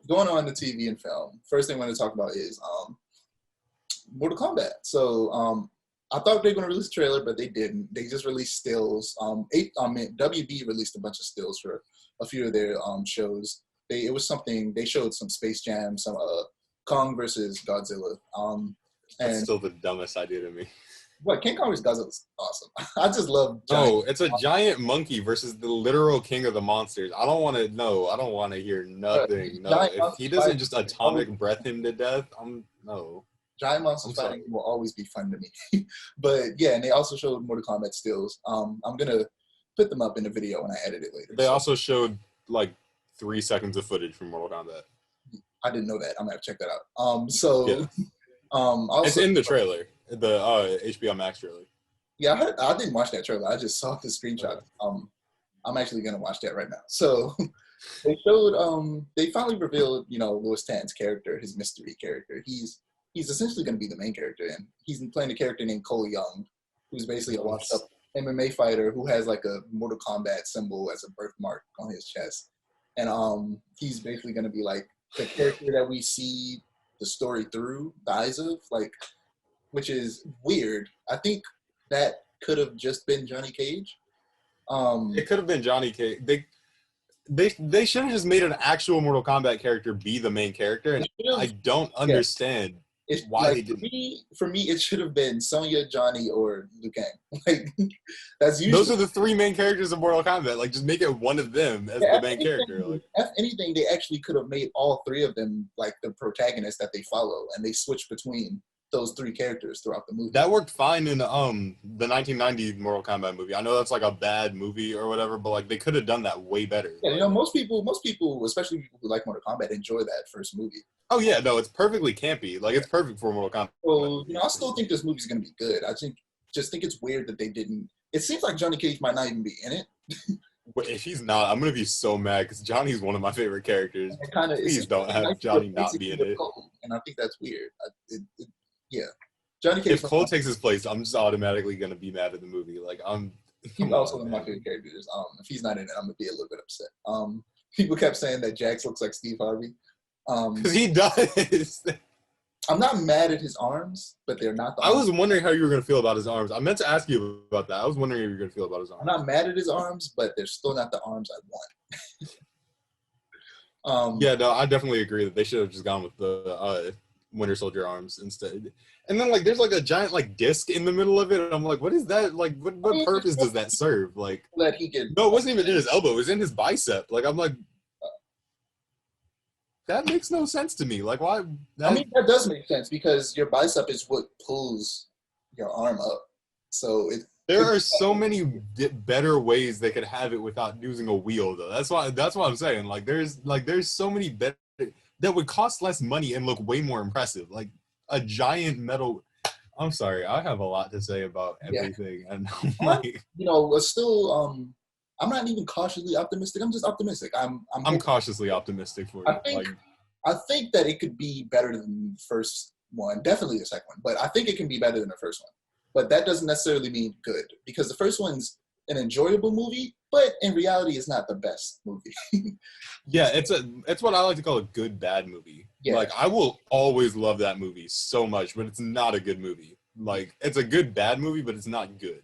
going on to TV and film, first thing I want to talk about is Mortal Kombat. So I thought they were going to release a trailer, but they didn't. They just released stills. WB released a bunch of stills for a few of their shows. It was something, they showed some Space Jam, some Kong versus Godzilla. That's still the dumbest idea to me. What, King Kong versus Godzilla is awesome. I just love it's a giant monkey versus the literal king of the monsters. I don't want to hear nothing. No, if he doesn't just atomic breath him to death, no. Giant monsters fighting will always be fun to me. But yeah, and they also showed Mortal Kombat stills. I'm going to put them up in the video when I edit it later. They also showed like 3 seconds of footage from Mortal Kombat. I didn't know that. I'm going to have to check that out. Yeah. Also, it's in the trailer, the HBO Max trailer. Yeah, I didn't watch that trailer. I just saw the screenshot. I'm actually going to watch that right now. So they showed, they finally revealed, Louis Tan's character, his mystery character. He's essentially going to be the main character, and he's playing a character named Cole Young, who's basically a washed-up MMA fighter who has like a Mortal Kombat symbol as a birthmark on his chest. And he's basically going to be like the character that we see the story through the eyes of, like, which is weird. I think that could have just been Johnny Cage. It could have been Johnny Cage. They should have just made an actual Mortal Kombat character be the main character, and I don't understand why they didn't. For me, it should have been Sonya, Johnny, or Liu Kang. Like, that's usually those are the 3 main characters of Mortal Kombat. Like, just make it one of them as the main character. Like, if anything, they actually could have made all 3 of them like the protagonists that they follow, and they switch between those 3 characters throughout the movie. That worked fine in the 1990 Mortal Kombat movie. I know that's like a bad movie or whatever, but like they could have done that way better. Yeah, most people, especially people who like Mortal Kombat, enjoy that first movie. Oh yeah, no, it's perfectly campy. Like it's perfect for Mortal Kombat. Well, I still think this movie's gonna be good. I just think it's weird that they didn't. It seems like Johnny Cage might not even be in it. But if he's not, I'm gonna be so mad because Johnny's one of my favorite characters. Please don't have Johnny not be in it. And I think that's weird. Yeah, Johnny Cage. If Cole takes his place, I'm just automatically gonna be mad at the movie. Like he's also one of my favorite characters. If he's not in it, I'm gonna be a little bit upset. People kept saying that Jax looks like Steve Harvey. Because he does. I'm not mad at his arms, but they're not the arms. I was wondering how you were going to feel about his arms. I meant to ask you about that. I was wondering how you were going to feel about his arms. I'm not mad at his arms, but they're still not the arms I want. Yeah, no, I definitely agree that they should have just gone with the Winter Soldier arms instead. And then, like, there's, like, a giant, like, disc in the middle of it, and I'm like, what is that? Like, what purpose does that serve? Like, that he can... No, it wasn't even in his elbow. It was in his bicep. Like, I'm like... That makes no sense to me. Like, why? That does make sense because your bicep is what pulls your arm up. So there are so many better ways they could have it without using a wheel, though. That's why I'm saying. Like, there's so many better that would cost less money and look way more impressive. Like a giant metal. I'm sorry, I have a lot to say about everything, and I'm like, still. I'm not even cautiously optimistic. I'm just optimistic. I'm cautiously optimistic for you. I think that it could be better than the first one. Definitely the second one. But I think it can be better than the first one. But that doesn't necessarily mean good. Because the first one's an enjoyable movie, but in reality it's not the best movie. Yeah, it's what I like to call a good bad movie. Yeah. Like I will always love that movie so much, but it's not a good movie. Like it's a good bad movie, but it's not good.